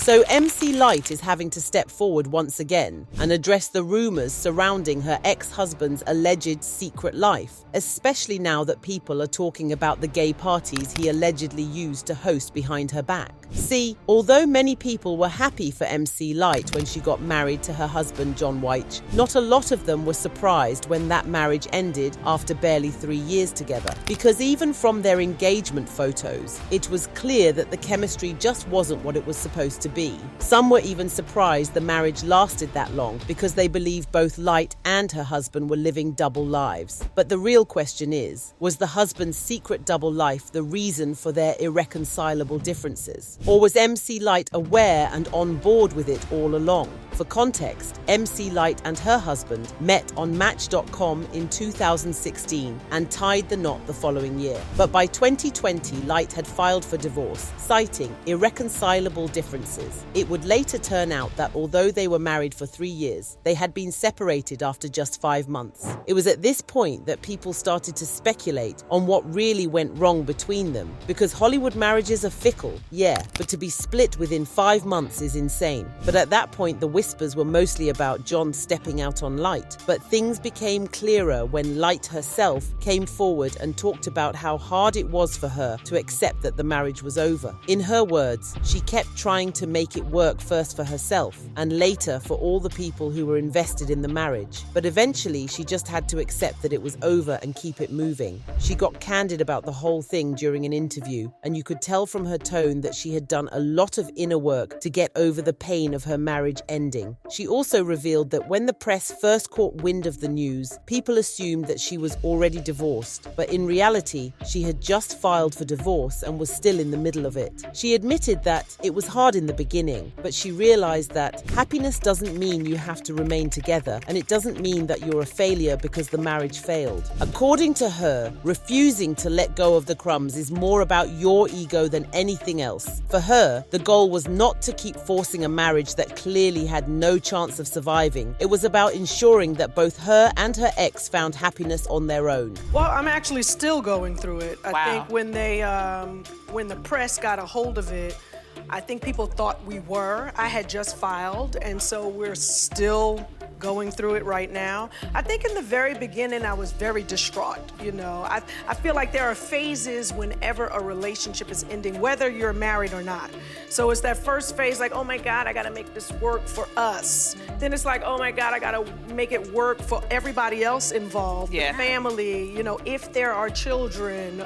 So MC Lyte is having to step forward once again and address the rumors surrounding her ex-husband's alleged secret life, especially now that people are talking about the gay parties he allegedly used to host behind her back. See, although many people were happy for MC Lyte when she got married to her husband John Wyche, not a lot of them were surprised when that marriage ended after barely 3 years together. Because even from their engagement photos, it was clear that the chemistry just wasn't what it was supposed to be. Some were even surprised the marriage lasted that long because they believed both Lyte and her husband were living double lives. But the real question is, was the husband's secret double life the reason for their irreconcilable differences? Or was MC Lyte aware and on board with it all along? For context, MC Lyte and her husband met on Match.com in 2016 and tied the knot the following year. But by 2020, Lyte had filed for divorce, citing irreconcilable differences. It would later turn out that although they were married for 3 years, they had been separated after just 5 months. It was at this point that people started to speculate on what really went wrong between them, because Hollywood marriages are fickle, yeah, but to be split within 5 months is insane. But at that point, the whispers were mostly about John stepping out on Lyte, but things became clearer when Lyte herself came forward and talked about how hard it was for her to accept that the marriage was over. In her words, she kept trying to make it work first for herself and later for all the people who were invested in the marriage. But eventually, she just had to accept that it was over and keep it moving. She got candid about the whole thing during an interview, and you could tell from her tone that she had done a lot of inner work to get over the pain of her marriage ending. She also revealed that when the press first caught wind of the news, people assumed that she was already divorced, but in reality, she had just filed for divorce and was still in the middle of it. She admitted that it was hard in the beginning, but she realized that happiness doesn't mean you have to remain together, and it doesn't mean that you're a failure because the marriage failed. According to her, refusing to let go of the crumbs is more about your ego than anything else. For her, the goal was not to keep forcing a marriage that clearly had no chance of surviving. It was about ensuring that both her and her ex found happiness on their own. Well, I'm actually still going through it. Wow. I think when the press got a hold of it, I think people thought we were. I had just filed, and so we're still going through it right now. I think in the very beginning, I was very distraught, you know. I feel like there are phases whenever a relationship is ending, whether you're married or not. So it's that first phase, like, oh my God, I gotta make this work for us. Then it's like, oh my God, I gotta make it work for everybody else involved, the family, you know, if there are children,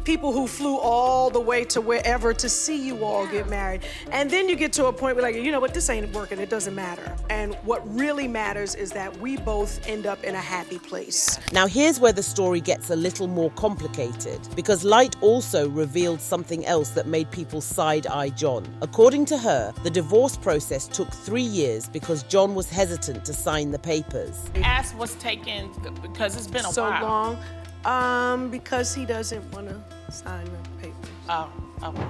people who flew all the way to wherever to see you all get married. And then you get to a point where, like, you know what, this ain't working, it doesn't matter. And what really matters is that we both end up in a happy place. Now here's where the story gets a little more complicated, because Lyte also revealed something else that made people side-eye John. According to her, the divorce process took 3 years because John was hesitant to sign the papers. Ass was taken because it's been a so while. long, because he doesn't want to sign the papers. Oh.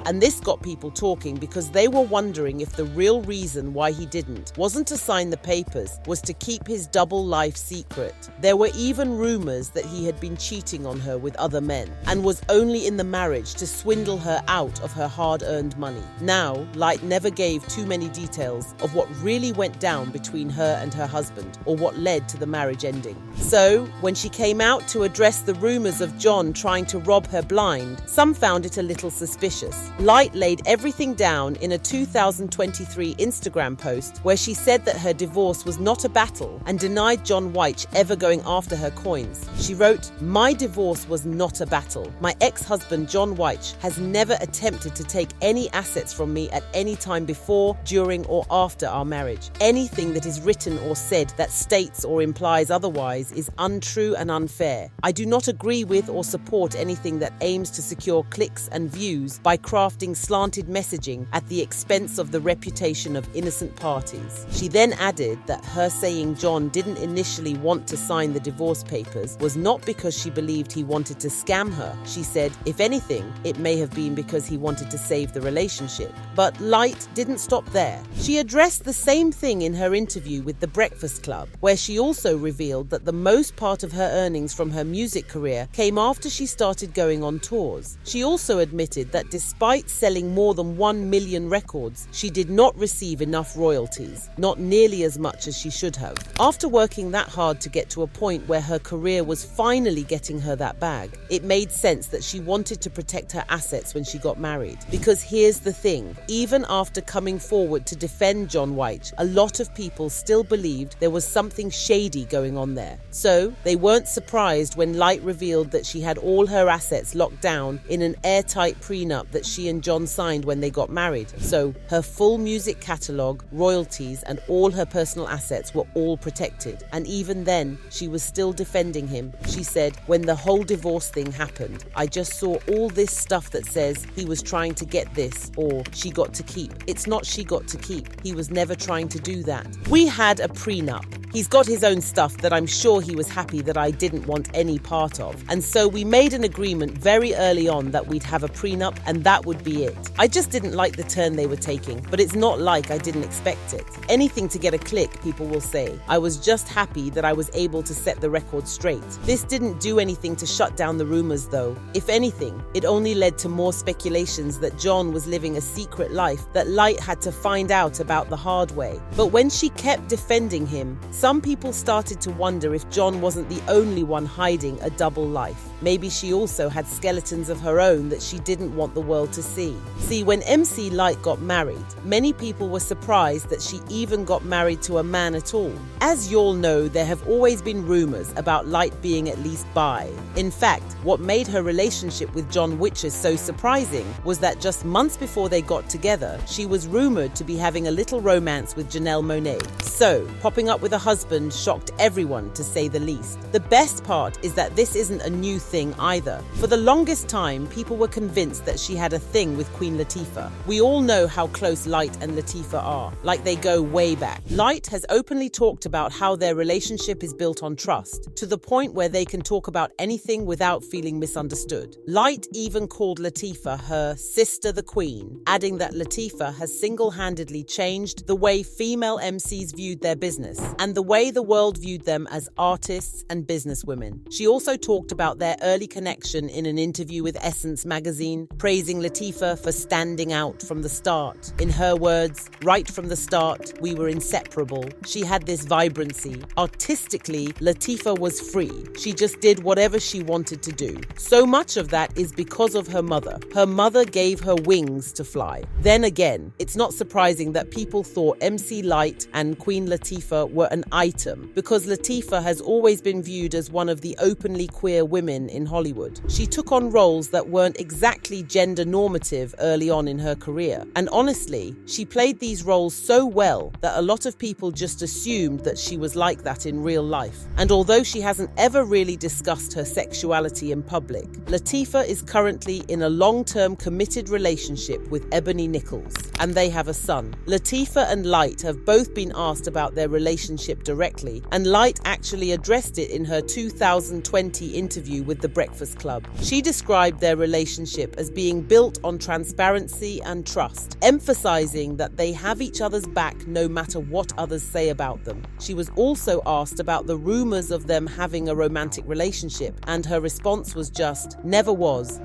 And this got people talking because they were wondering if the real reason why he didn't wasn't to sign the papers, was to keep his double life secret. There were even rumors that he had been cheating on her with other men and was only in the marriage to swindle her out of her hard-earned money. Now, Lyte never gave too many details of what really went down between her and her husband or what led to the marriage ending. So, when she came out to address the rumors of John trying to rob her blind, some found it a little suspicious. Lyte laid everything down in a 2023 Instagram post where she said that her divorce was not a battle and denied John Wyche ever going after her coins. She wrote, "My divorce was not a battle. My ex-husband John Wyche has never attempted to take any assets from me at any time before, during, or after our marriage. Anything that is written or said that states or implies otherwise is untrue and unfair. I do not agree with or support anything that aims to secure clicks and views by crafting slanted messaging at the expense of the reputation of innocent parties." She then added that her saying John didn't initially want to sign the divorce papers was not because she believed he wanted to scam her. She said, if anything, it may have been because he wanted to save the relationship. But Lyte didn't stop there. She addressed the same thing in her interview with The Breakfast Club, where she also revealed that the most part of her earnings from her music career came after she started going on tours. She also admitted that despite selling more than 1 million records, she did not receive enough royalties, not nearly as much as she should have. After working that hard to get to a point where her career was finally getting her that bag, it made sense that she wanted to protect her assets when she got married. Because here's the thing, even after coming forward to defend John Wyche, a lot of people still believed there was something shady going on there. So they weren't surprised when Lyte revealed that she had all her assets locked down in an airtight prenup that she and John signed when they got married. So her full music catalogue, royalties, and all her personal assets were all protected. And even then, she was still defending him. She said, when the whole divorce thing happened, I just saw all this stuff that says he was trying to get this or she got to keep. It's not she got to keep. He was never trying to do that. We had a prenup. He's got his own stuff that I'm sure he was happy that I didn't want any part of. And so we made an agreement very early on that we'd have a prenup and that would be it. I just didn't like the turn they were taking, but it's not like I didn't expect it. Anything to get a click, people will say. I was just happy that I was able to set the record straight. This didn't do anything to shut down the rumors though. If anything, it only led to more speculations that John was living a secret life that Lyte had to find out about the hard way. But when she kept defending him, some people started to wonder if John wasn't the only one hiding a double life. Maybe she also had skeletons of her own that she didn't want the world to see. See, when MC Lyte got married, many people were surprised that she even got married to a man at all. As y'all know, there have always been rumors about Lyte being at least bi. In fact, what made her relationship with John Wyche so surprising was that just months before they got together, she was rumored to be having a little romance with Janelle Monáe. So, popping up with a husband shocked everyone, to say the least. The best part is that this isn't a new thing either. For the longest time, people were convinced that she had a thing with Queen Latifah. We all know how close Lyte and Latifah are, like they go way back. Lyte has openly talked about how their relationship is built on trust, to the point where they can talk about anything without feeling misunderstood. Lyte even called Latifah her sister the Queen, adding that Latifah has single-handedly changed the way female MCs viewed their business and the way the world viewed them as artists and businesswomen. She also talked about their early connection in an interview with Essence magazine, praising Latifah for standing out from the start. In her words, right from the start, we were inseparable. She had this vibrancy. Artistically, Latifah was free. She just did whatever she wanted to do. So much of that is because of her mother. Her mother gave her wings to fly. Then again, it's not surprising that people thought MC Lyte and Queen Latifah were an item, because Latifah has always been viewed as one of the openly queer women in Hollywood. She took on roles that weren't exactly gender normative early on in her career. And honestly, she played these roles so well that a lot of people just assumed that she was like that in real life. And although she hasn't ever really discussed her sexuality in public, Latifah is currently in a long-term committed relationship with Ebony Nichols, and they have a son. Latifah and Lyte have both been asked about their relationship directly, and Lyte actually addressed it in her 2020 interview with The Breakfast Club. She described their relationship as being built on transparency and trust, emphasizing that they have each other's back no matter what others say about them. She was also asked about the rumors of them having a romantic relationship, and her response was just, never was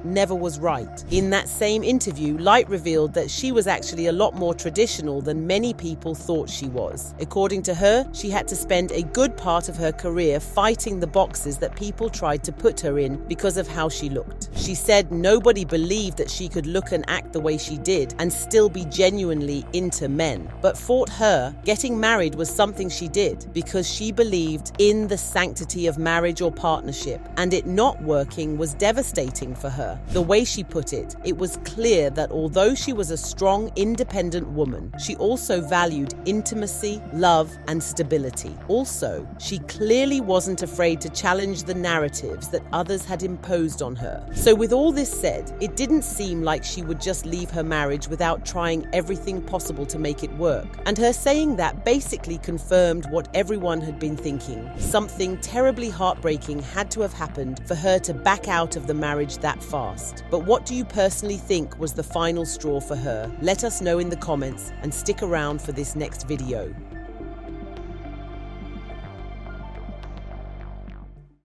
right. In that same interview, Lyte revealed that she was actually a lot more traditional than many people thought she was. According to her, she had to spend a good part of her career fighting the boxes that people tried to put her in because of how she looked. She said nobody believed that she could look and act the way she did and still be genuinely into men. But for her, getting married was something she did because she believed in the sanctity of marriage or partnership, and it not working was devastating for her. The way she put it, it was clear that although she was a strong, independent woman, she also valued intimacy, love, and stability. Also, she clearly wasn't afraid to challenge the narratives that others had imposed on her. So with all this said, it didn't seem like she would just leave her marriage without trying everything possible to make it work. And her saying that basically confirmed what everyone had been thinking. Something terribly heartbreaking had to have happened for her to back out of the marriage that fast. But what do you personally think was the final straw for her? Let us know in the comments and stick around for this next video.